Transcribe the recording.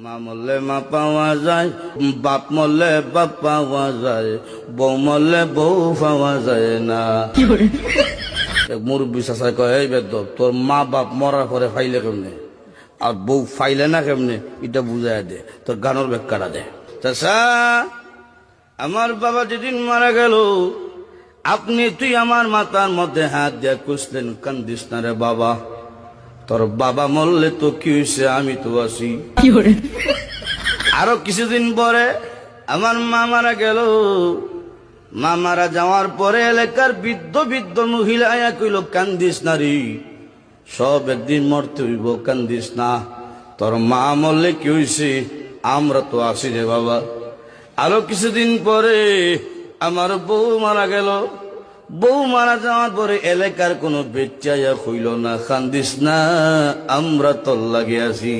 মা মরলে মা পাওয়া যায়, বাপ মরলে বাপ পাওয়া যায়, বউ মরলে বউ পাওয়া যায় না। এক মুরব্বী চাচাই কয়, এই বেদব তোর মা বাপ মরার পরে ফাইলে কেমনে আর বউ ফাইলে না কেমনে, এটা বুঝাই দে, তোর গানের ব্যাখ্যাটা দে। চাচা, আমার বাবা যেদিন মারা গেল, তুই আমার মাথার মধ্যে হাত দিয়ে কুসলেন, কান্দিস না রে বাবা, তোর বাবা মরলে তো কি হয়েছে, আমি তো আছি। আরো কিছুদিন পরে আমার মা মারা গেল। মা মারা যাওয়ার পরে এলাকার বৃদ্ধ বৃদ্ধ মহিলা আয়া কইল, কান্দিস না রে, সব একদিন মরতে হইব, কান্দিস না, তোর মা মরলে কি হয়েছে, আমরা তো আছি রে বাবা। আরো কিছুদিন পরে আমার বউ মারা গেল। বউ মারা যাওয়ার পরে এলাকার কোনো বেচাইয়া হইল না, কান্দিস না, আমরা তোর লাগে আছি।